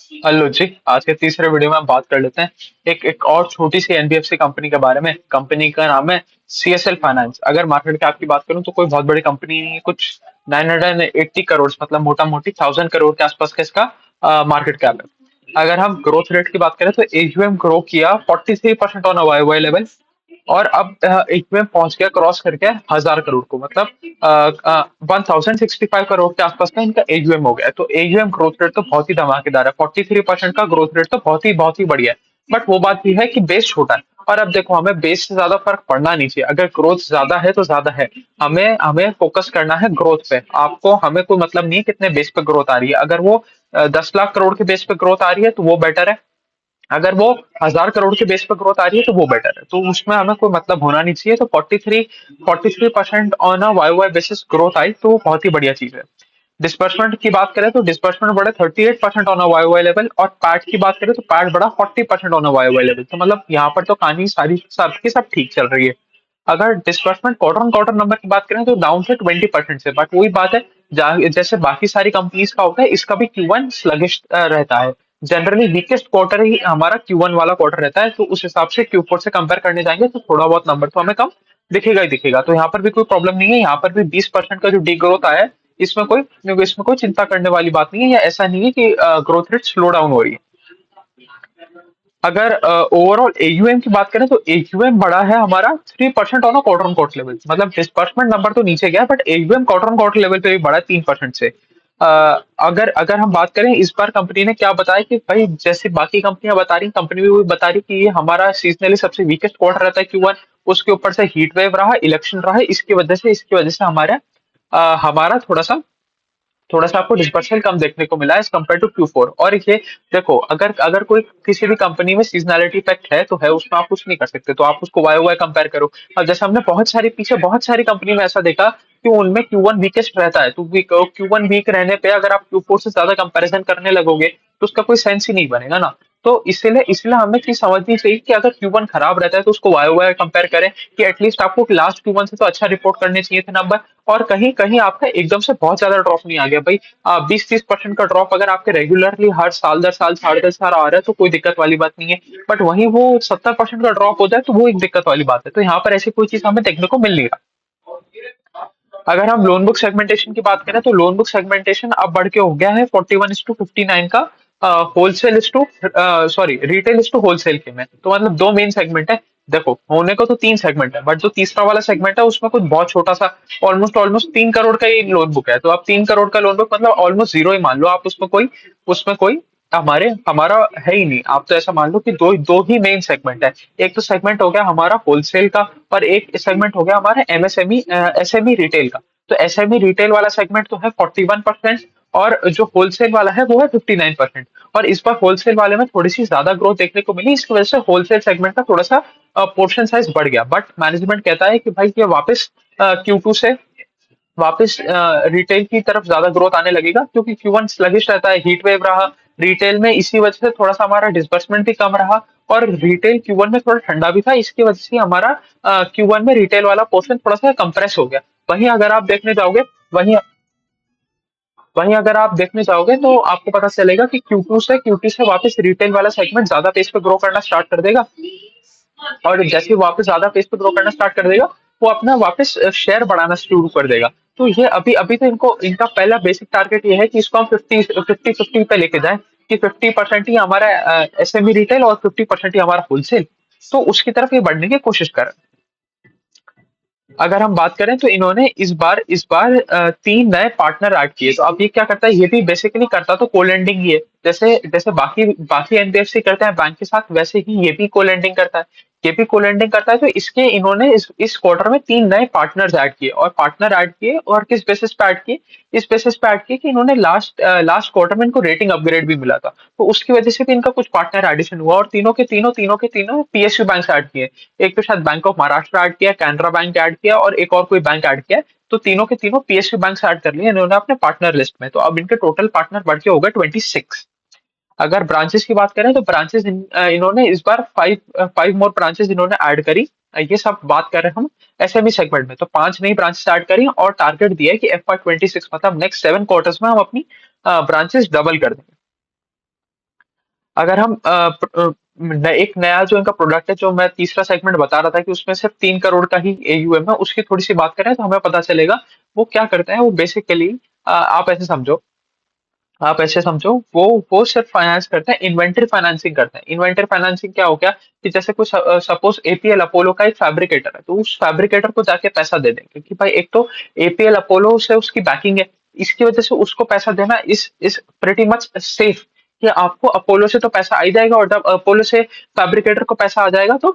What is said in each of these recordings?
Hello जी। आज के तीसरे वीडियो में हम बात कर लेते हैं एक एक और छोटी सी एनबीएफसी कंपनी के बारे में। कंपनी का नाम है सीएसएल फाइनेंस। अगर मार्केट कैप की बात करूं तो कोई बहुत बड़ी कंपनी नहीं है, कुछ 980 करोड़ मतलब मोटा मोटी 1000 करोड़ के आसपास का इसका मार्केट कैप है। अगर हम ग्रोथ रेट की बात करें तो एयूएम ग्रो किया 43% on a Y Y level, और अब एयूएम पहुंच गया क्रॉस करके 1000 करोड़ को, मतलब 1065 करोड़ के आसपास का इनका एयूएम हो गया। तो एयूएम ग्रोथ रेट तो बहुत ही धमाकेदार है। 43% का ग्रोथ रेट तो बहुत ही बढ़िया है। बट वो बात यह है कि बेस छोटा है। और अब देखो, हमें बेस से ज्यादा फर्क पड़ना नहीं चाहिए। अगर ग्रोथ ज्यादा है तो ज्यादा है, हमें हमें फोकस करना है ग्रोथ पे। आपको हमें कोई मतलब नहीं है कितने बेस पे ग्रोथ आ रही है। अगर वो 10 लाख करोड़ के बेस पे ग्रोथ आ रही है तो वो बेटर है। अगर वो 1000 करोड़ के बेस पर ग्रोथ आ रही है तो वो बेटर है। तो उसमें हमें कोई मतलब होना नहीं चाहिए। तो 43% on a Y Y basis growth आई तो वो बहुत ही बढ़िया चीज है। डिस्बर्समेंट की बात करें तो डिस्बर्समेंट बढ़े 38% on a Y Y level, और पैट की बात करें तो पैट बढ़ा 40% on a Y Y level. तो मतलब यहाँ पर तो कहानी सारी सब की सब ठीक चल रही है। अगर disbursement quarter on quarter number की बात करें तो डाउन से 20% से। बट वही बात है, जैसे बाकी सारी कंपनीज का होता है, इसका भी Q1 स्लगिश रहता है। जनरली वीकेस्ट क्वार्टर ही हमारा Q1 वाला क्वार्टर रहता है। तो उस हिसाब से Q4 से कंपेयर करने जाएंगे तो थोड़ा बहुत नंबर तो हमें कम दिखेगा ही दिखेगा। तो यहाँ पर भी कोई प्रॉब्लम नहीं है। यहाँ पर भी 20% का जो डी ग्रोथ आया है, इसमें कोई चिंता करने वाली बात नहीं है, या ऐसा नहीं है कि ग्रोथ रेट स्लो डाउन हो रही है। अगर ओवरऑल एयूएम की बात करें तो एयूएम बढ़ा है हमारा 3% on a quarter on quarter level. मतलब डिस्बर्समेंट नंबर तो नीचे गया, but AUM quarter on quarter level पे भी बढ़ा 3% से। अगर अगर हम बात करें इस बार कंपनी ने क्या बताया कि भाई, जैसे बाकी कंपनियां बता रही, कंपनी भी वही बता रही कि ये हमारा सीजनली सबसे वीकेस्ट क्वार्टर रहता है Q1। उसके ऊपर से हीट वेव रहा, इलेक्शन रहा, इसकी वजह से हमारा थोड़ा सा आपको डिस्पर्शन कम देखने को मिला एज कम्पेयर टू Q4। और ये देखो, अगर अगर कोई किसी भी कंपनी में सीजनैलिटी इफेक्ट है तो है, उसमें आप कुछ नहीं कर सकते। तो आप उसको वाई वाई कंपेयर करो। अब जैसे हमने बहुत सारी कंपनी में ऐसा देखा कि उनमें Q1 वीकेस्ट रहता है, तो Q1 वीक रहने पे अगर आप Q4 से ज्यादा कंपैरिजन करने लगोगे तो उसका कोई सेंस ही नहीं बनेगा ना। तो इसलिए इसलिए हमें चीज समझनी चाहिए कि अगर Q1 खराब रहता है तो उसको वाई वाई कंपेयर करें, कि एटलीस्ट आपको लास्ट Q1 से तो अच्छा रिपोर्ट करने चाहिए थे नंबर। और कहीं कहीं आपका एकदम से बहुत ज्यादा ड्रॉप नहीं आ गया भाई। 20-30% का ड्रॉप अगर आपके रेगुलरली हर साल 10 साल 10.5 साल आ रहा है तो कोई दिक्कत वाली बात नहीं है। बट वहीं वो 70% का ड्रॉप हो जाए तो वो एक दिक्कत वाली बात है। तो यहाँ पर ऐसी कोई चीज हमें देखने को मिल नहीं रहा। अगर हम लोन बुक सेगमेंटेशन की बात करें तो लोन बुक सेगमेंटेशन अब बढ़ के हो गया है 41:59 का। Wholesale is to sorry retail is to wholesale के में। तो मतलब दो मेन सेगमेंट है। देखो, होने को तो तीन सेगमेंट है, बट जो तीसरा वाला सेगमेंट है उसमें कुछ बहुत छोटा सा, ऑलमोस्ट ऑलमोस्ट 3 करोड़ का ही लोन बुक है। तो आप 3 करोड़ का लोन बुक मतलब ऑलमोस्ट जीरो ही मान लो आप। उसमें कोई हमारा है ही नहीं। आप तो ऐसा मान लो कि दो दो ही मेन सेगमेंट है। एक तो सेगमेंट हो गया हमारा होलसेल का, और एक सेगमेंट हो गया हमारा एसएमई रिटेल का। तो एसएमई रिटेल वाला सेगमेंट तो है 41%, और जो होलसेल वाला है वो है 59%। और इस बार होलसेल वाले में थोड़ी सी ज्यादा ग्रोथ देखने को मिली, इसकी वजह से होलसेल सेगमेंट का थोड़ा सा पोर्शन साइज बढ़ गया। बट मैनेजमेंट कहता है कि भाई ये वापस रिटेल की तरफ ज्यादा ग्रोथ आने लगेगा, क्योंकि Q1 स्लगिश रहता है, हीट वेव रहा रिटेल में, इसी वजह से थोड़ा सा हमारा डिसबर्समेंट भी कम रहा। और रिटेल Q1 में थोड़ा ठंडा भी था, इसकी वजह से हमारा Q1 में रिटेल वाला पोर्शन थोड़ा सा कंप्रेस हो गया। वहीं अगर आप देखने जाओगे वहीं वहीं अगर आप देखने जाओगे तो आपको पता चलेगा कि Q2 से वापस रिटेल वाला सेगमेंट ज्यादा पेस पे ग्रो करना स्टार्ट कर देगा। और जैसे ही वापस ज्यादा पेस पे ग्रो करना स्टार्ट कर देगा, वो अपना वापस शेयर बढ़ाना शुरू कर देगा। तो ये अभी अभी तो इनका पहला बेसिक टारगेट ये है कि इसको हम 50-50 पे लेके जाएं, कि 50% ही हमारा एसएमई रिटेल और 50% ही हमारा होलसेल। तो उसकी तरफ ये बढ़ने की कोशिश कर रहे हैं। अगर हम बात करें तो इन्होंने इस बार 3 नए पार्टनर ऐड किए। तो अब ये क्या करता है, ये भी बेसिकली करता तो को लेंडिंग ही है। जैसे जैसे बाकी बाकी एनबीएफसी करते हैं बैंक के साथ, वैसे ही ये भी को लेंडिंग करता है। ये भी को लेंडिंग करता है। तो इसके इन्होंने इस क्वार्टर में 3 नए पार्टनर्स ऐड किए, और पार्टनर ऐड किए और किस बेसिस पे ऐड किए, इस बेसिस पे ऐड किए कि इन्होंने लास्ट क्वार्टर में इनको रेटिंग अपग्रेड भी मिला था। तो उसकी वजह से भी इनका कुछ पार्टनर एडिशन हुआ, और तीनों के तीनों पीएसयू बैंक से ऐड किए। एक तो शायद बैंक ऑफ महाराष्ट्र ऐड किया, कैनरा बैंक ऐड किया, और एक और कोई बैंक ऐड किया। तो तीनों के तीनों पीएसयू बैंक से ऐड कर लिए इन्होंने अपने पार्टनर लिस्ट में। तो अब इनके टोटल पार्टनर बढ़ के हो गए 26। अगर ब्रांचेस की बात करें तो इन्होंने इस बार फाइव मोर ब्रांचेस इन्होंने ऐड करी। ये सब बात कर रहे हैं हम एसएमई सेगमेंट में। तो 5 नई ब्रांचेस ऐड करी, और टारगेट दिया है कि FY26 मतलब नेक्स्ट 7 क्वार्टर्स में हम अपनी ब्रांचेस डबल कर देंगे। अगर हम एक नया जो इनका प्रोडक्ट है, जो मैं तीसरा सेगमेंट बता रहा था कि उसमें सिर्फ 3 करोड़ का ही एयूएम है, उसकी थोड़ी सी बात करें तो हमें पता चलेगा वो क्या करते हैं। वो बेसिकली आप ऐसे समझो वो सिर्फ फाइनेंस करते हैं, इन्वेंटरी फाइनेंसिंग करते हैं। इन्वेंटरी फाइनेंसिंग क्या हो गया कि जैसे कुछ सपोज एपीएल अपोलो का एक फैब्रिकेटर है, तो उस फैब्रिकेटर को जाके पैसा दे देंगे कि भाई एक तो एपीएल अपोलो से उसकी बैकिंग है, इसकी वजह से उसको पैसा देना इस प्रेटी मच सेफ कि आपको अपोलो से तो पैसा आ ही जाएगा, और जब अपोलो से फैब्रिकेटर को पैसा आ जाएगा तो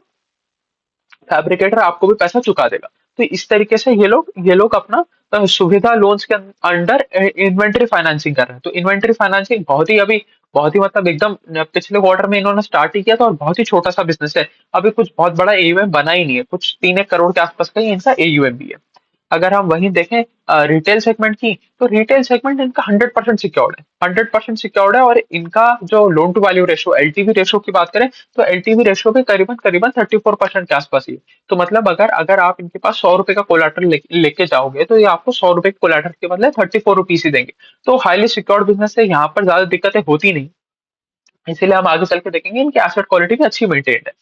फैब्रिकेटर आपको भी पैसा चुका देगा। तो इस तरीके से ये लोग अपना सुविधा लोन्स के अंडर इन्वेंटरी फाइनेंसिंग कर रहे हैं। तो इन्वेंटरी फाइनेंसिंग बहुत ही मतलब एकदम पिछले क्वार्टर में इन्होंने स्टार्ट ही किया था, और बहुत ही छोटा सा बिजनेस है। अभी कुछ बहुत बड़ा एयूएम बना ही नहीं है, कुछ 3 1 करोड़ के आसपास का ही इनका एयूएम भी है। अगर हम वहीं देखें रिटेल सेगमेंट की, तो रिटेल सेगमेंट इनका 100% सिक्योर्ड है, 100% सिक्योर्ड है। और इनका जो loan to value ratio, LTV ratio की बात करें, तो एलटीवी रेशो भी करीबन करीबन 34% के आसपास ही है। तो मतलब अगर अगर आप इनके पास 100 रुपए का कोलेटरल लेके जाओगे, तो ये आपको 100 रुपए के कोलेटरल के बदले 34 रुपीज ही देंगे। तो हाईली सिक्योर्ड बिजनेस है, यहाँ पर ज्यादा दिक्कतें होती नहीं। इसीलिए हम आगे चल के देखेंगे इनकी एसेट क्वालिटी भी अच्छी मेंटेन्ड है।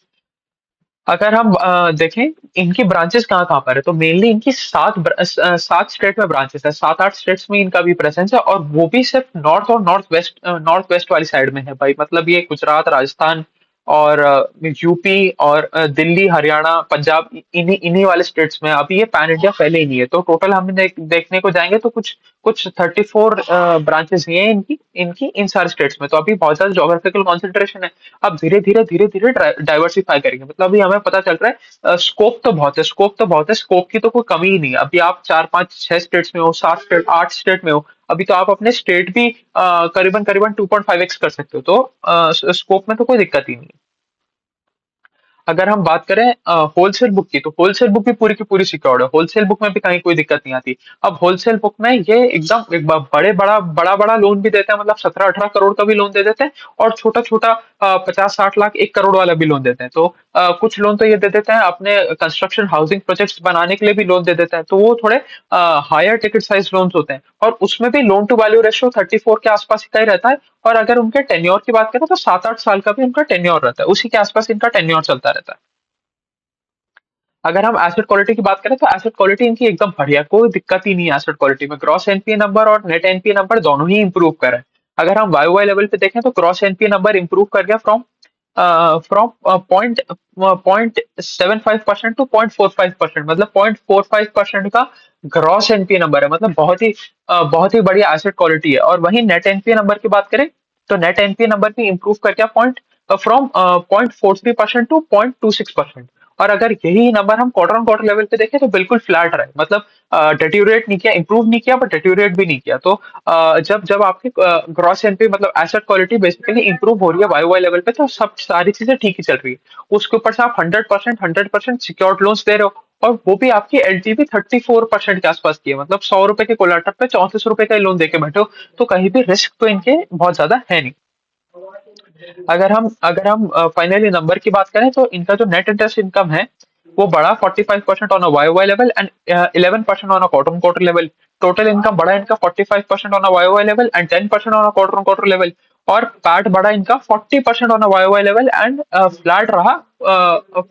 अगर हम देखें इनकी ब्रांचेस कहाँ कहाँ पर है, तो मेनली इनकी 7 स्टेट में ब्रांचेस है, 7 8 स्टेट्स में इनका भी प्रेजेंस है, और वो भी सिर्फ नॉर्थ और नॉर्थ वेस्ट वाली साइड में है भाई। मतलब ये गुजरात, राजस्थान और यूपी और दिल्ली, हरियाणा, पंजाब, इन्हीं इन्हीं वाले स्टेट्स में। अभी ये पैन इंडिया फैले ही नहीं है। तो टोटल हम देखने को जाएंगे तो कुछ कुछ 34 ब्रांचेस ही हैं इनकी इनकी इन सारे स्टेट्स में। तो अभी बहुत ज्यादा जोग्राफिकल कॉन्सेंट्रेशन है। अब धीरे धीरे डाइवर्सिफाई करेंगे। मतलब अभी हमें पता चल रहा है स्कोप तो बहुत है, स्कोप तो बहुत है, स्कोप की तो कोई कमी ही नहीं है। अभी आप 4 5 6 स्टेट्स में हो, 7 स्टेट 8 स्टेट में हो, अभी तो आप अपने स्टेट भी करीबन करीबन 2.5x कर सकते हो। तो स्कोप में तो कोई दिक्कत ही नहीं है। अगर हम बात करें होलसेल बुक की, तो होलसेल बुक भी पूरी की पूरी सिक्योर्ड है, होलसेल बुक में भी कहीं कोई दिक्कत नहीं आती। अब होलसेल बुक में ये एकदम एक बड़ा बड़ा लोन भी देते हैं, मतलब 17 18 करोड़ का भी लोन दे देते हैं, और छोटा छोटा 50 60 लाख 1 करोड़ वाला भी लोन देते हैं। तो कुछ लोन तो ये दे देते हैं अपने कंस्ट्रक्शन हाउसिंग प्रोजेक्ट्स बनाने के लिए भी लोन दे देते हैं। तो वो थोड़े हायर टिकट साइज लोन्स होते हैं, और उसमें भी लोन टू वैल्यू रेशियो 34 के आसपास का ही रहता है। और अगर उनके टेन्योर की बात करें तो 7 8 साल का भी उनका टेन्योर रहता है, उसी के आसपास इनका टेन्योर चलता रहता है। अगर हम एसेट क्वालिटी की बात करें तो एसेट क्वालिटी इनकी एकदम बढ़िया, कोई दिक्कत ही नहीं है एसेट क्वालिटी में। ग्रॉस एनपीए नंबर और नेट एनपीए नंबर दोनों ही इंप्रूव कर रहे हैं। अगर हम वाई वाई लेवल पे देखें तो ग्रॉस एनपीए नंबर इंप्रूव कर गया फ्रॉम फ्रॉम पॉइंट 75% टू 0.45%, मतलब 0.45% का ग्रॉस एनपीए नंबर है। मतलब बहुत ही बढ़िया एसेट क्वालिटी है। और वहीं नेट एनपीए नंबर की बात करें तो नेट एनपीए नंबर भी इंप्रूव कर गया पॉइंट फ्रॉम 0.43% टू 0.26%। और अगर यही नंबर हम क्वार्टर ऑन क्वार्टर लेवल पे देखें तो बिल्कुल फ्लैट रहा है। मतलब डेट्यूरेट नहीं किया, इंप्रूव नहीं किया, बट डेट्यूरेट भी नहीं किया। तो जब जब आपकी ग्रॉस एनपी मतलब एसेट क्वालिटी बेसिकली इंप्रूव हो रही है वाई वाई लेवल पे, तो सब सारी चीजें ठीक ही चल रही है। उसके ऊपर से आप 100% सिक्योर्ड लोन्स दे रहे हो, और वो भी आपकी एलटीवी 34% के आसपास की है। मतलब 100 रुपए के कोलाटर पे 34 रुपए का लोन देके बैठो, तो कहीं भी रिस्क तो इनके बहुत ज्यादा है नहीं। अगर हम फाइनली नंबर की बात करें तो इनका जो नेट इंटरेस्ट इनकम है वो बढ़ा 45% on a Y Y level and 11% on a quarter on quarter level. Total income बढ़ा इनका 45% on a Y Y level and 10% on a quarter on quarter level. और पैट बढ़ा इनका 40% on a Y Y level and flat रहा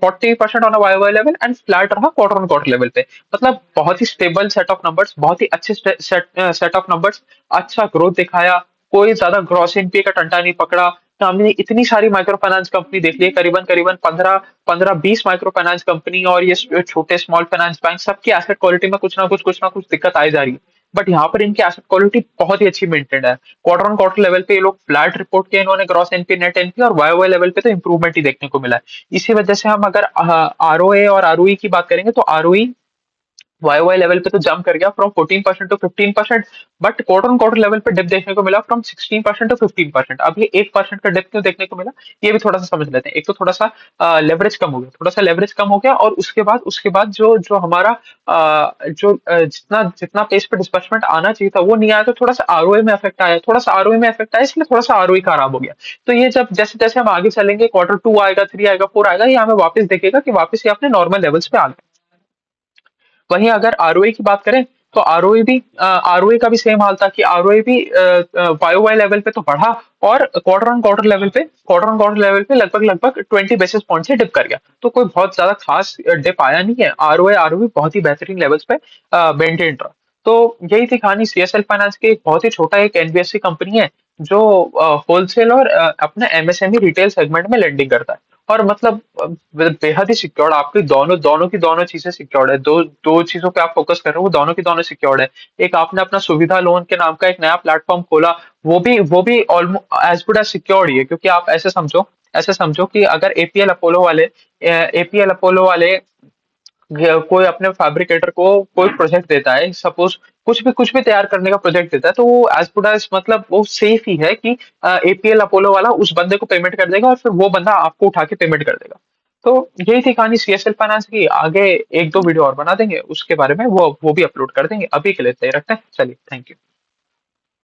40% on a Y Y level and flat रहा quarter on quarter level पे। मतलब बहुत ही stable set of numbers, बहुत ही अच्छे सेट ऑफ नंबर्स, अच्छा ग्रोथ दिखाया, कोई ज्यादा ग्रॉस एनपीए का टंटा नहीं पकड़ा। तो हमने इतनी सारी माइक्रो फाइनेंस कंपनी देख ली है, करीबन करीबन 15 15 20 माइक्रो फाइनेंस कंपनी और ये छोटे स्मॉल फाइनेंस बैंक, सबकी एसेट क्वालिटी में कुछ ना कुछ दिक्कत आई जा रही है। बट यहाँ पर इनकी एसेट क्वालिटी बहुत ही अच्छी मेंटेन्ड है। क्वार्टर ऑन क्वार्टर लेवल पे ये लोग फ्लैट रिपोर्ट किया इन्होंने ग्रॉस एनपी नेट एनपी, और वाई वाई लेवल पे तो इंप्रूवमेंट ही देखने को मिला है। इसी वजह से हम अगर आरओए और आरओई की बात करेंगे तो आरओई वाई वाई लेवल पे तो जंप कर गया from 14% to 15%। But quarter on quarter level पे डिप देखने को मिला फ्रॉम 16% टू 15%। अब ये 1% का डिप क्यों देखने को मिला, ये भी थोड़ा सा समझ लेते हैं। एक तो थोड़ा सा लेवरेज कम हो गया, थोड़ा सा लेवरेज कम हो गया, और उसके बाद जो जो हमारा जितना जितना पेस पे डिस्बर्समेंट आना चाहिए था वो नहीं आया, तो थोड़ा सा आरओए में इफेक्ट आया, थोड़ा सा आरओए में इफेक्ट आया, इसलिए थोड़ा सा आरओई खराब हो गया। तो ये जब जैसे जैसे हम आगे चलेंगे, क्वार्टर 2 आएगा, 3 आएगा, 4 आएगा, ये हमें वापस देखेगा कि वापस ये अपने नॉर्मल लेवल्स पे आ गए। वहीं अगर आरओई की बात करें तो आरओई भी आरओई का भी सेम हाल था कि आरओई भी वाई वाई लेवल पे तो बढ़ा, और क्वार्टर ऑन क्वार्टर लेवल पे लगभग लगभग 20 बेसिस पॉइंट से डिप कर गया। तो कोई बहुत ज्यादा खास डिप आया नहीं है, आरओए आरओई बहुत ही बेहतरीन लेवल्स पे मेंटेन रहा। तो यही थी कहानी सीएसएल फाइनेंस की। एक बहुत ही छोटा एक एनबीएफसी कंपनी है जो होलसेल और अपने एमएसएमई रिटेल सेगमेंट में लेंडिंग करता है। और मतलब बेहद ही सिक्योर्ड, आपकी दोनों दोनों की दोनों चीजें सिक्योर्ड है। दो दो चीजों पे आप फोकस कर रहे हो, वो दोनों की दोनों सिक्योर्ड है। एक आपने अपना सुविधा लोन के नाम का एक नया प्लेटफॉर्म खोला, वो भी almost as good as secured ही है। क्योंकि आप ऐसे समझो कि अगर एपीएल अपोलो वाले कोई अपने फैब्रिकेटर को कोई प्रोजेक्ट देता है, सपोज कुछ भी तैयार करने का प्रोजेक्ट देता है, तो वो एज गुड एज मतलब वो सेफ ही है कि एपीएल अपोलो वाला उस बंदे को पेमेंट कर देगा और फिर वो बंदा आपको उठा के पेमेंट कर देगा। तो यही थी कहानी सीएसएल फाइनेंस की। आगे एक दो वीडियो और बना देंगे उसके बारे में, वो भी अपलोड कर देंगे। अभी के लिए इतना ही रखते हैं, चलिए, थैंक यू।